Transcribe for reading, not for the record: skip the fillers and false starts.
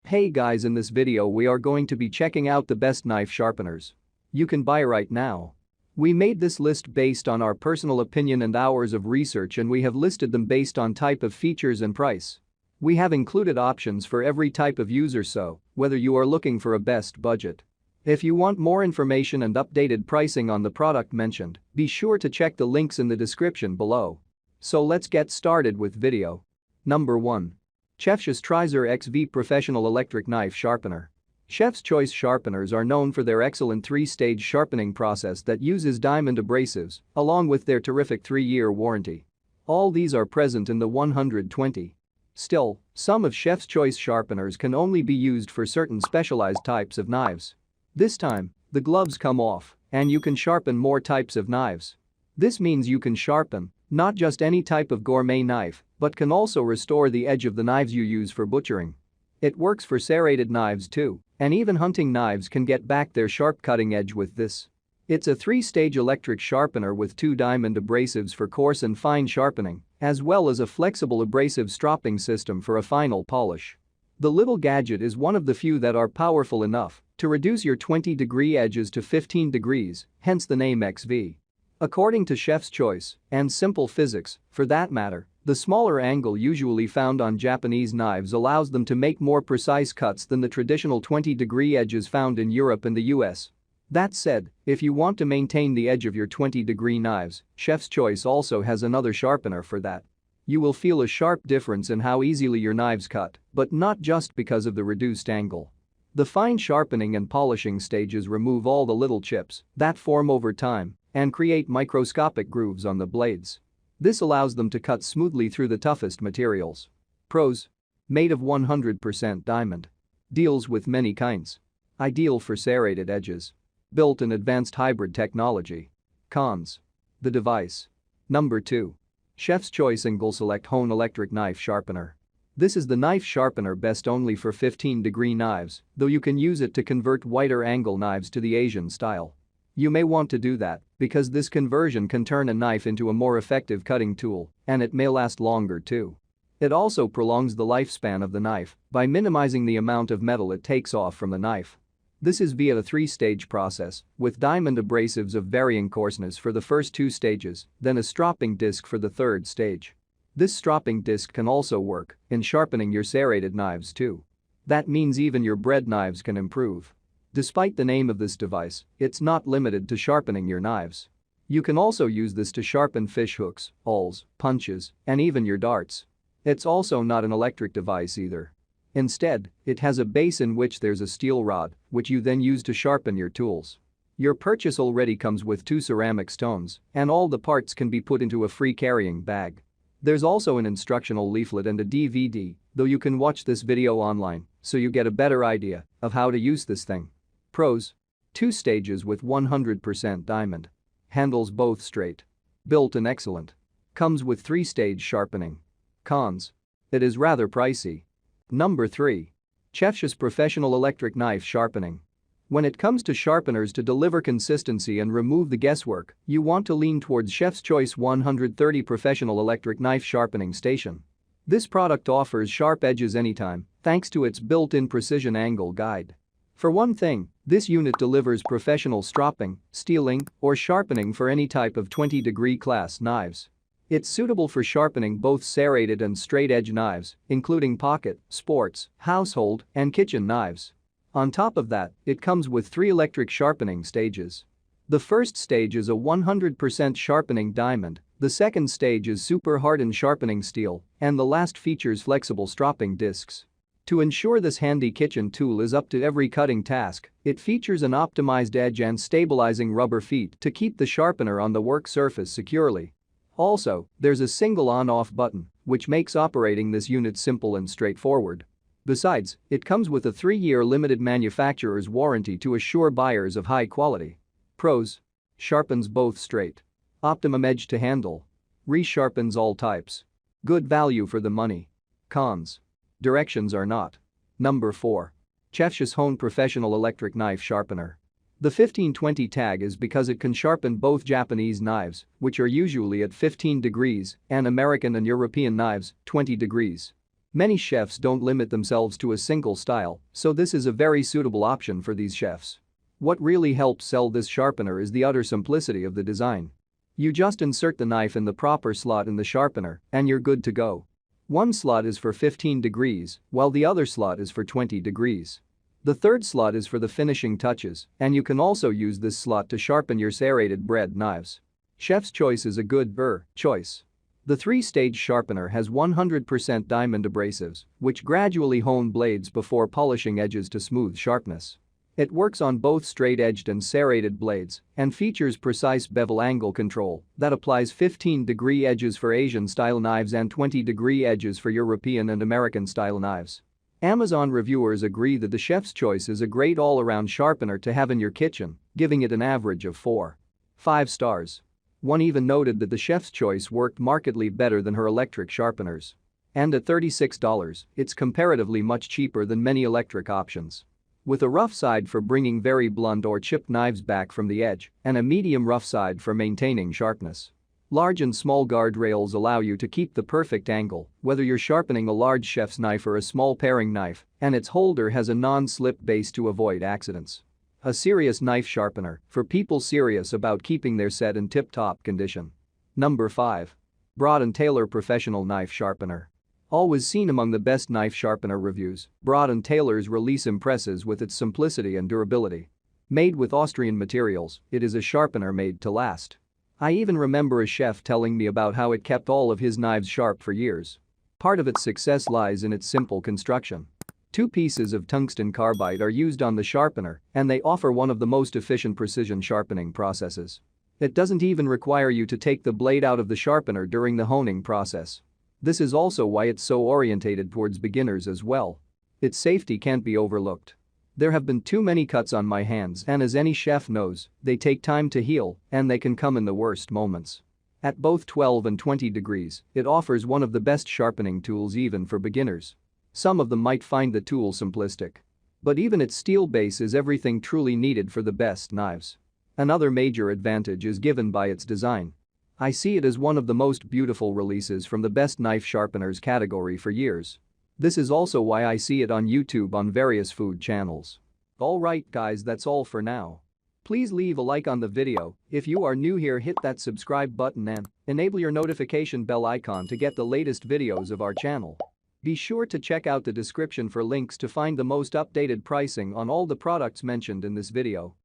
Hey guys, in this video we are going to be checking out the best knife sharpeners you can buy right now. We made this list based on our personal opinion and hours of research, and we have listed them based on type of features and price. We have included options for every type of user, so whether you are looking for a best budget. If you want more information and updated pricing on the product mentioned, be sure to check the links in the description below. So let's get started with video. Number 1. Chef's Trizor XV Professional Electric Knife Sharpener. Chef's Choice sharpeners are known for their excellent 3-stage sharpening process that uses diamond abrasives, along with their terrific 3-year warranty. All these are present in the 120. Still, some of Chef's Choice sharpeners can only be used for certain specialized types of knives. This time, the gloves come off, and you can sharpen more types of knives. This means you can sharpen not just any type of gourmet knife, but can also restore the edge of the knives you use for butchering. It works for serrated knives too, and even hunting knives can get back their sharp cutting edge with this. It's a 3-stage electric sharpener with 2 diamond abrasives for coarse and fine sharpening, as well as a flexible abrasive stropping system for a final polish. The little gadget is one of the few that are powerful enough to reduce your 20-degree edges to 15 degrees, hence the name XV. According to Chef's Choice, and simple physics, for that matter, the smaller angle usually found on Japanese knives allows them to make more precise cuts than the traditional 20-degree edges found in Europe and the US. That said, if you want to maintain the edge of your 20-degree knives, Chef's Choice also has another sharpener for that. You will feel a sharp difference in how easily your knives cut, but not just because of the reduced angle. The fine sharpening and polishing stages remove all the little chips that form over time and create microscopic grooves on the blades. This allows them to cut smoothly through the toughest materials. Pros: made of 100% diamond. Deals with many kinds. Ideal for serrated edges. Built-in advanced hybrid technology. Cons: the device. Number 2. Chef's Choice AngleSelect Hone Electric Knife Sharpener. This is the knife sharpener best only for 15-degree knives, though you can use it to convert wider angle knives to the Asian style. You may want to do that because this conversion can turn a knife into a more effective cutting tool, and it may last longer too. It also prolongs the lifespan of the knife by minimizing the amount of metal it takes off from the knife. This is via a 3-stage process, with diamond abrasives of varying coarseness for the first 2 stages, then a stropping disc for the 3rd stage. This stropping disc can also work in sharpening your serrated knives too. That means even your bread knives can improve. Despite the name of this device, it's not limited to sharpening your knives. You can also use this to sharpen fish hooks, awls, punches, and even your darts. It's also not an electric device either. Instead, it has a base in which there's a steel rod, which you then use to sharpen your tools. Your purchase already comes with 2 ceramic stones, and all the parts can be put into a free carrying bag. There's also an instructional leaflet and a DVD, though you can watch this video online, so you get a better idea of how to use this thing. Pros: 2 stages with 100% diamond. Handles both straight. Built-in excellent. Comes with 3-stage sharpening. Cons: it is rather pricey. Number 3. Chef's Professional Electric Knife Sharpening. When it comes to sharpeners to deliver consistency and remove the guesswork, you want to lean towards Chef's Choice 130 Professional Electric Knife Sharpening Station. This product offers sharp edges anytime, thanks to its built-in precision angle guide. For one thing, this unit delivers professional stropping, steeling, or sharpening for any type of 20-degree class knives. It's suitable for sharpening both serrated and straight-edge knives, including pocket, sports, household, and kitchen knives. On top of that, it comes with 3 electric sharpening stages. The first stage is a 100% sharpening diamond, the second stage is super hardened sharpening steel, and the last features flexible stropping discs. To ensure this handy kitchen tool is up to every cutting task, it features an optimized edge and stabilizing rubber feet to keep the sharpener on the work surface securely. Also, there's a single on-off button, which makes operating this unit simple and straightforward. Besides, it comes with a 3-year limited manufacturer's warranty to assure buyers of high quality. Pros: sharpens both straight. Optimum edge to handle. Resharpens all types. Good value for the money. Cons: directions are not. Number 4. Chef's Hone Professional Electric Knife Sharpener. The 1520 tag is because it can sharpen both Japanese knives, which are usually at 15 degrees, and American and European knives, 20 degrees. Many chefs don't limit themselves to a single style, so this is a very suitable option for these chefs. What really helps sell this sharpener is the utter simplicity of the design. You just insert the knife in the proper slot in the sharpener and you're good to go. One slot is for 15 degrees, while the other slot is for 20 degrees. The third slot is for the finishing touches, and you can also use this slot to sharpen your serrated bread knives. Chef's choice is a good choice. The 3-stage sharpener has 100% diamond abrasives, which gradually hone blades before polishing edges to smooth sharpness. It works on both straight-edged and serrated blades and features precise bevel angle control that applies 15-degree edges for Asian-style knives and 20-degree edges for European and American-style knives. Amazon reviewers agree that the chef's choice is a great all-around sharpener to have in your kitchen, giving it an average of 4.5 stars. One even noted that the chef's choice worked markedly better than her electric sharpeners. And at $36, it's comparatively much cheaper than many electric options. With a rough side for bringing very blunt or chipped knives back from the edge and a medium rough side for maintaining sharpness. Large and small guardrails allow you to keep the perfect angle, whether you're sharpening a large chef's knife or a small paring knife, and its holder has a non-slip base to avoid accidents. A serious knife sharpener for people serious about keeping their set in tip-top condition. Number 5. Broad & Taylor Professional Knife Sharpener. Always seen among the best knife sharpener reviews, Broad & Taylor's release impresses with its simplicity and durability. Made with Austrian materials, it is a sharpener made to last. I even remember a chef telling me about how it kept all of his knives sharp for years. Part of its success lies in its simple construction. 2 pieces of tungsten carbide are used on the sharpener, and they offer one of the most efficient precision sharpening processes. It doesn't even require you to take the blade out of the sharpener during the honing process. This is also why it's so orientated towards beginners as well. Its safety can't be overlooked. There have been too many cuts on my hands, and as any chef knows, they take time to heal and they can come in the worst moments. At both 12 and 20 degrees, it offers one of the best sharpening tools even for beginners. Some of them might find the tool simplistic. But even its steel base is everything truly needed for the best knives. Another major advantage is given by its design. I see it as one of the most beautiful releases from the best knife sharpeners category for years. This is also why I see it on YouTube on various food channels. Alright guys, that's all for now. Please leave a like on the video. If you are new here, hit that subscribe button and enable your notification bell icon to get the latest videos of our channel. Be sure to check out the description for links to find the most updated pricing on all the products mentioned in this video.